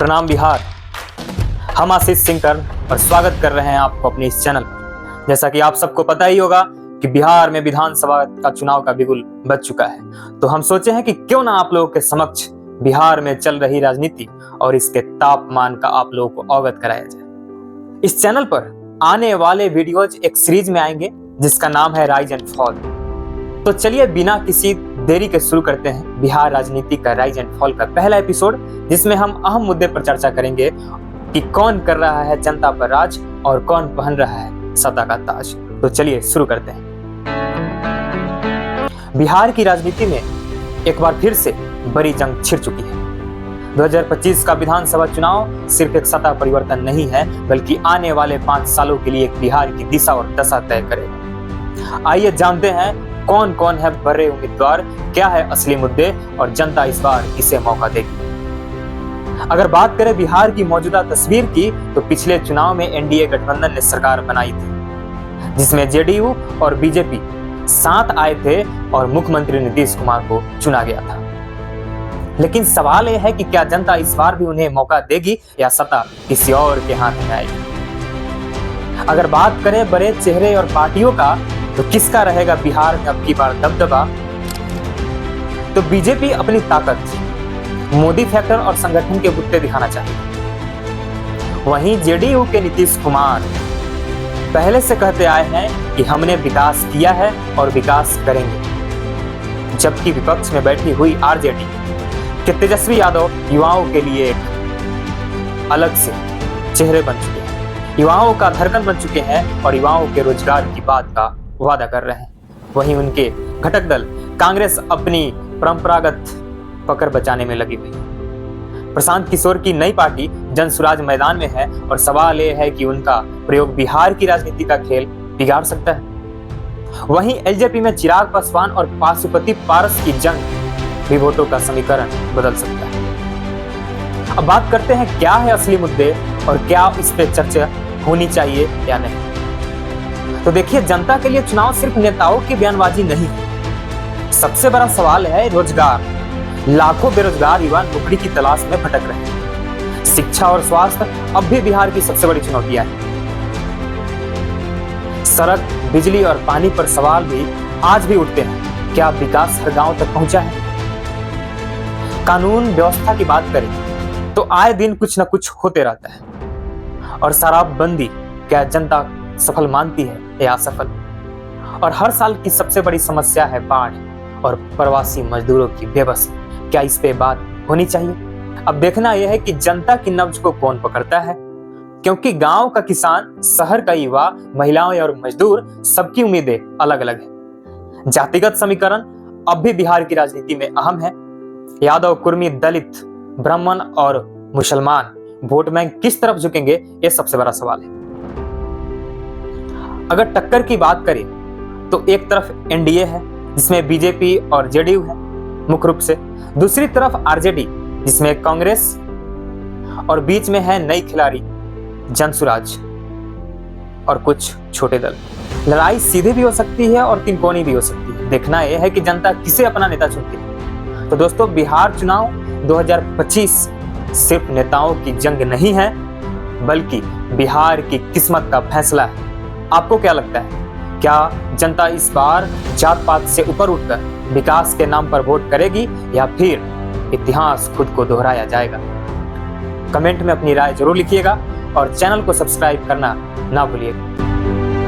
प्रणाम बिहार। हम आशीष सिंह कर्ण और स्वागत कर रहे हैं आपको अपने इस चैनल पर। जैसा कि आप सबको पता ही होगा कि बिहार में विधानसभा का चुनाव का बिगुल बज चुका है, तो हम सोचे हैं कि क्यों ना आप लोगों के समक्ष बिहार में चल रही राजनीति और इसके तापमान का आप लोगों को अवगत कराया जाए। इस चैनल पर आने वाले वीडियोज एक सीरीज में आएंगे जिसका नाम है राइज एंड फॉल। तो चलिए बिना किसी देरी के शुरू करते हैं बिहार राजनीति का राइज एंड फॉल का पहला एपिसोड, जिसमें हम अहम मुद्दे पर चर्चा करेंगे कि कौन कर रहा है जनता पर राज और कौन पहन रहा है सत्ता का ताज। तो चलिए शुरू करते हैं। बिहार की राजनीति में एक बार फिर से बड़ी जंग छिड़ चुकी है। 2025 का विधानसभा चुनाव सिर्फ एक सत्ता परिवर्तन नहीं है, बल्कि आने वाले 5 सालों के लिए बिहार की दिशा और दशा तय करेगा। आइए जानते हैं कौन कौन है बड़े उम्मीदवार, क्या है असली मुद्दे और जनता इस बार किसे मौका देगी। अगर बात करें बिहार की मौजूदा तस्वीर की, तो पिछले चुनाव में एनडीए गठबंधन ने सरकार बनाई थी, जिसमें जेडीयू और बीजेपी साथ आए थे और मुख्यमंत्री नीतीश कुमार को चुना गया था। लेकिन सवाल यह है कि क्या जनता इस बार भी उन्हें मौका देगी या सत्ता किसी और के हाथ में आएगी। अगर बात करें बड़े चेहरे और पार्टियों का, तो किसका रहेगा बिहार में अब की बार दबदबा। तो बीजेपी अपनी ताकत, मोदी फैक्टर और संगठन के बुत्ते दिखाना चाहिए। वहीं जेडीयू के नीतीश कुमार पहले से कहते आए हैं कि हमने विकास किया है और विकास करेंगे, जबकि विपक्ष में बैठी हुई आरजेडी के तेजस्वी यादव युवाओं के लिए एक अलग से चेहरे बन चुके हैं, युवाओं का धड़कन बन चुके हैं और युवाओं के रोजगार की बात का वादा कर रहे हैं। वहीं उनके घटक दल कांग्रेस अपनी परंपरागत पकड़ बचाने में लगी हुई है। प्रशांत किशोर की नई पार्टी जनसुराज मैदान में है और सवाल यह है कि उनका प्रयोग बिहार की राजनीति का खेल बिगाड़ सकता है। वहीं एलजेपी में चिराग पासवान और पाशुपति पारस की जंग भी वोटों का समीकरण बदल सकता है। अब बात करते हैं क्या है असली मुद्दे और क्या इस पे चर्चा होनी चाहिए या नहीं। तो देखिए, जनता के लिए चुनाव सिर्फ नेताओं की बयानबाजी नहीं है। सबसे बड़ा सवाल है रोजगार। लाखों बेरोजगार युवा नौकरी की तलाश में भटक रहे हैं। शिक्षा और स्वास्थ्य अब भी बिहार की सबसे बड़ी चुनौतियां हैं। सड़क, बिजली और पानी पर सवाल भी आज भी उठते हैं। क्या विकास हर गांव तक पहुंचा है? कानून व्यवस्था की बात करें तो आए दिन कुछ न कुछ होते रहता है। और शराबबंदी क्या जनता सफल मानती है या असफल? और हर साल की सबसे बड़ी समस्या है बाढ़ और प्रवासी मजदूरों की बेबसी। क्या इस पे बात होनी चाहिए? अब देखना यह है कि जनता की नब्ज को कौन पकड़ता है, क्योंकि गांव का किसान, शहर का युवा, महिलाएं और मजदूर, सबकी उम्मीदें अलग अलग है। जातिगत समीकरण अब भी बिहार की राजनीति में अहम है। यादव, कुर्मी, दलित, ब्राह्मण और मुसलमान वोट बैंक किस तरफ झुकेंगे, यह सबसे बड़ा सवाल है। अगर टक्कर की बात करें तो एक तरफ एनडीए है जिसमें बीजेपी और जेडीयू है मुख्य रूप से, दूसरी तरफ आरजेडी जिसमें कांग्रेस, और बीच में है नई खिलाड़ी जनसुराज और कुछ छोटे दल। लड़ाई सीधी भी हो सकती है और तिकोनी भी हो सकती है। देखना यह है कि जनता किसे अपना नेता चुनती है। तो दोस्तों, बिहार चुनाव 2025 सिर्फ नेताओं की जंग नहीं है, बल्कि बिहार की किस्मत का फैसला है। आपको क्या लगता है, क्या जनता इस बार जात पात से ऊपर उठकर विकास के नाम पर वोट करेगी या फिर इतिहास खुद को दोहराया जाएगा? कमेंट में अपनी राय जरूर लिखिएगा और चैनल को सब्सक्राइब करना ना भूलिएगा।